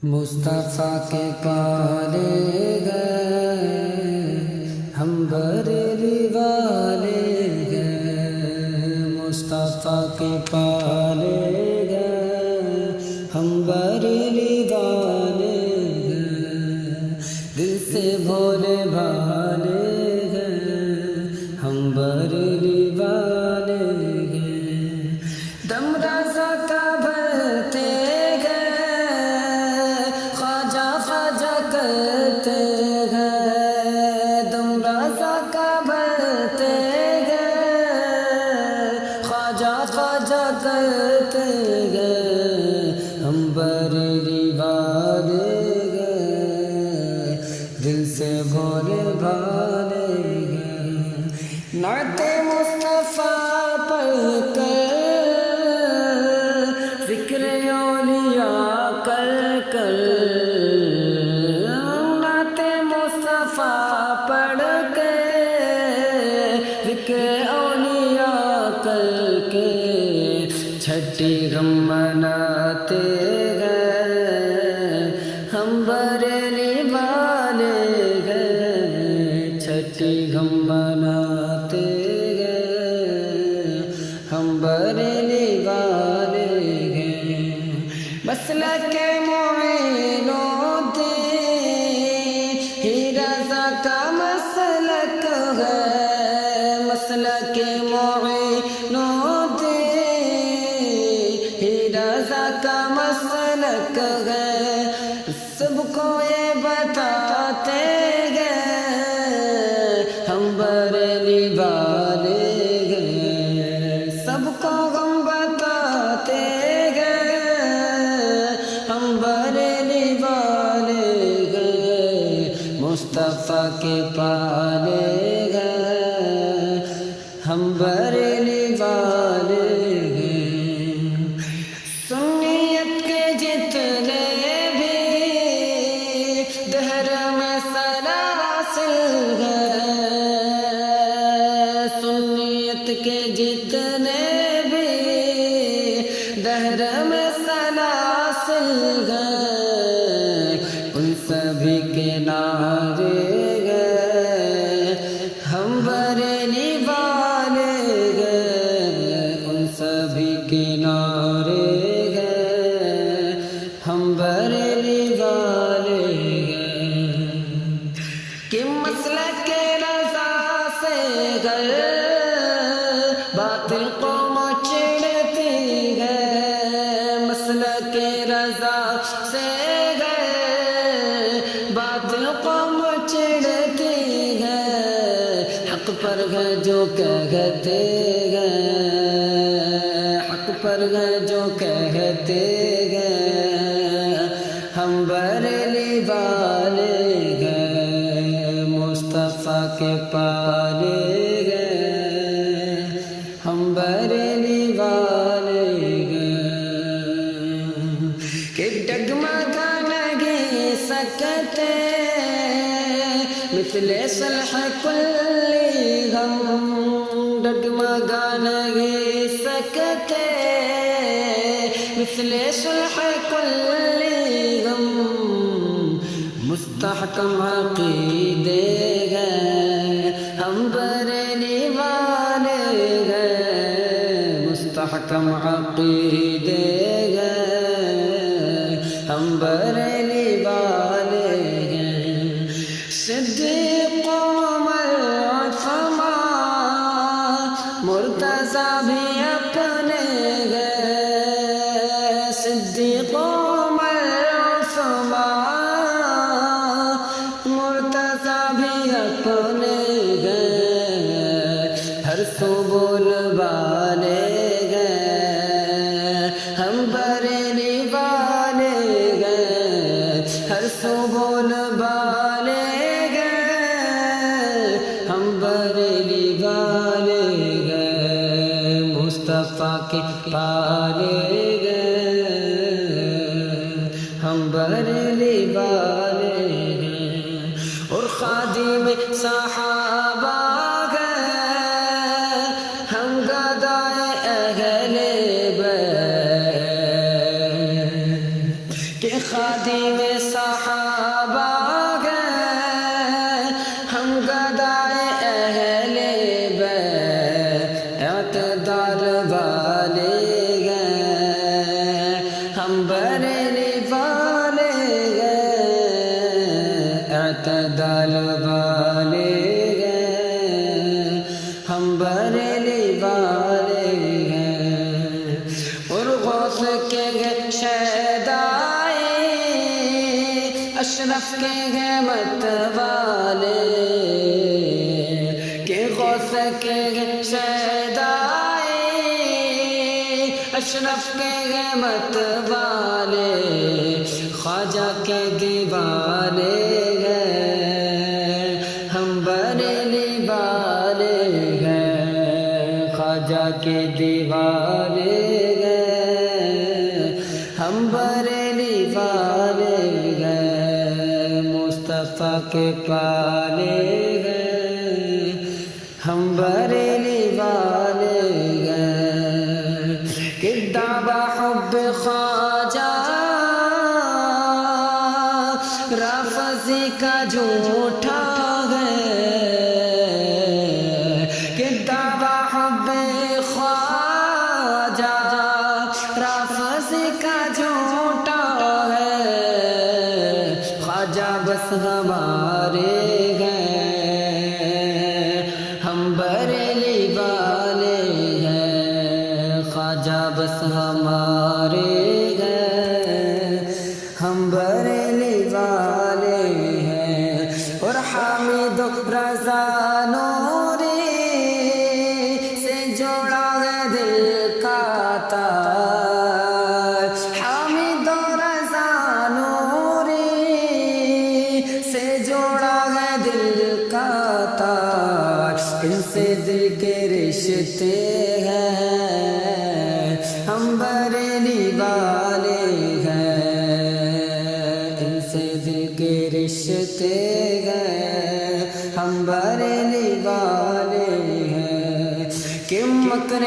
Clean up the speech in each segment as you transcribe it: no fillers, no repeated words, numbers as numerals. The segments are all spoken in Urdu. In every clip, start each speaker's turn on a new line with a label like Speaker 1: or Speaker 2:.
Speaker 1: مصطفیٰ کے پالے گئے ہم بریلی والے گئے، مصطفیٰ کے پالے گئے ہم بریلی والے گئے، دل سے بھولے بھالے گئے ہم بریلی والے گئے، دم رضا کا بھرتے کرتے گئے، دم رضا کا بھرتے گئے، خواجہ خواجہ کرتے گئے ہم بریلی والے گئے، دل سے بھولے بھالے گئے، نعت مصطفیٰ پڑھ کر ذکر اولیاء کر کر، پڑھ کے ذکر اولیاء کر کے چھٹی غم مناتے گئے ہم بریلی والے گئے، چھٹی غم مناتے گئے ہم بریلی والے گئے، مسلک معین کا مسلک ہے، مسلک معین رضا کا مسلک ہے، سب کو یہ بتاتے گئے ہم بریلی والے گئے، سب کو ہم بتاتے گئے ہم بریلی والے گئے، مصطفیٰ کے پالے گئے ہم بریلی والے گئے، سنیت کے جتنے بھی دہر میں سلاسل گئے، سنیت کے جتنے بھی دہر میں سلاسل گئے، ان سبھی کے نعرے گئے ہم بریلی والے گئے، ان سبھی کے نعرے گئے ہم بریلی والے گئے، کہ مسلک رضا سے گئے باطل قوم چڑھتی گئے، مسلک رضا سے باطل قوم چڑھتی گئے، حق پر گئے جو کہتے گئے، حق پر گئے جو کہتے گئے ہم بریلی والے گئے، مصطفیٰ کے پالے گئے ہم بریلی والے گئے، کہ ڈگمگا نہیں سکتے مثل صلح کلی غم، ڈگمگا نہیں سکتے مثل صلح کلی غم، مستحکم عقیدے گئے ہم بریلی والے گئے، مستحکم عقیدے گئے ہم بریلی والے گئے، صدیق عمر عثمان مرتضیٰ بھی اپنے گئے، صدیق عمر عثمان مرتضیٰ بھی اپنے گئے، ہر سو بول والے گئے ہم بریلی والے گئے، ہر سو بول والے گئے ہم بریلی والے گئے، مصطفیٰ کے پالے گئے ہم بریلی والے گئے، اور خادم صحابہ گئے ہم گدائے اہل بیت، کہ خادم خادم صحابہ گئے، ہم گدائے اہل بیت اعتدال والے گئے، ہم بریلی والے گئے اعتدال والے گئے، ہم بریلی والے گئے، اور غوث کے گئے شہدائے اشرف کے گئے مت والے، کہ غوث کے گئے شہدائے اشرف کے گئے مت والے، خواجہ کے دیوانے گئے، ہم بریلی والے گئے، خواجہ کے دیوانے گئے، ہم بریلی والے گئے، مصطفیٰ کے پالے گئے، ہم بریلی والے گئے، کہ دعوی حب خواجہ رافضی کا جھوٹا ہے، کہ دعوی حب خواجہ رافضی کا جھوٹا ہے، خواجہ بس ہمارے ہیں، ہم بریلی والے ہیں، خواجہ بس ہمارے ہیں، ہم بریلی والے ہیں، اور حامد رضا نوری سے جوڑا ہے دل کا تار، حامد رضا نوری سے جوڑا ہے دل کا تار، ان سے دل کے رشتے ہیں، ہم بریلی والے ہیں، ان سے دل کے رشتے ہیں، ہم بریلی والے ہیں، کہ مکر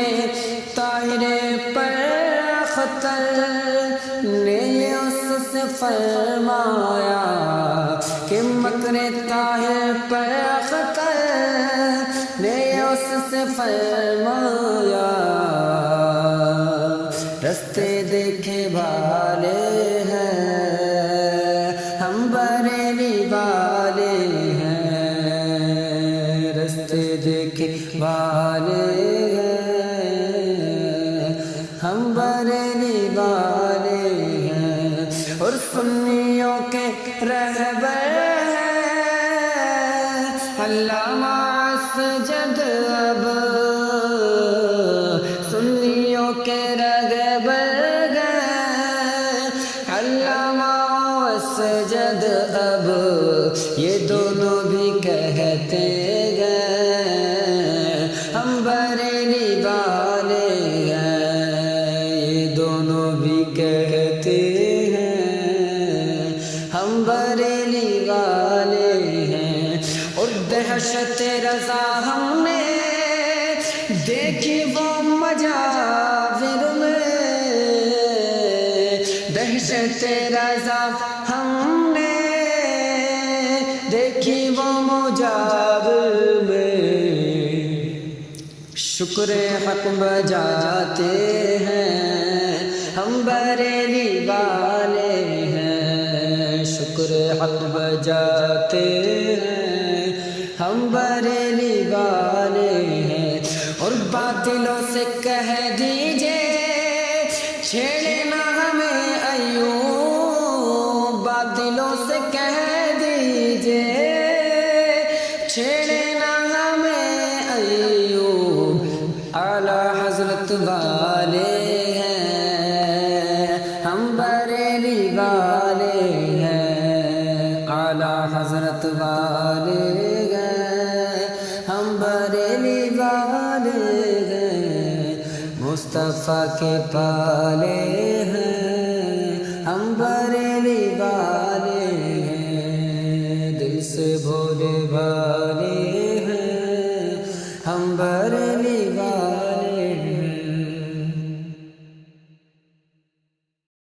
Speaker 1: طاہر پر اختر نے اس سے فرمایا، کہ مکر طاہر پر اختر نے اس سے فرمایا، رستے دیکھے والے ہیں، ہم بریلی والے ہیں، رستے دیکھے والے ہیں، ہم بریلی والے ہیں، اور سنیوں کے رہبر ہیں علامہ اسجد اب، سنیوں کے رہبر ہیں علامہ اسجد اب، یہ دونوں بھی کہتے گئے، ہم بریلی والے ہیں، یہ دونوں بھی کہتے ہیں، ہم بریلی والے ہیں، اور دہشت رضا ہم نے دیکھی وہ مجاور میں، دہشت رضا ہم نے دیکھی وہ مجاور میں، شکر حق بجاتے ہیں، ہم بریلی والے ہیں، شکر حق بجاتے ہیں، ہم بریلی والے ہیں، اور باطلوں سے کہہ دیجئے چھیڑے نہ ہمیں ایوب، باطلوں سے کہہ دیجئے چھیڑے نہ ہمیں ایوب، اعلی حضرت والے ہیں، ہم بریلی والے ہیں، اعلی حضرت والے ہیں، ہم بریلی والے ہیں، مصطفیٰ کے پالے ہیں، ہم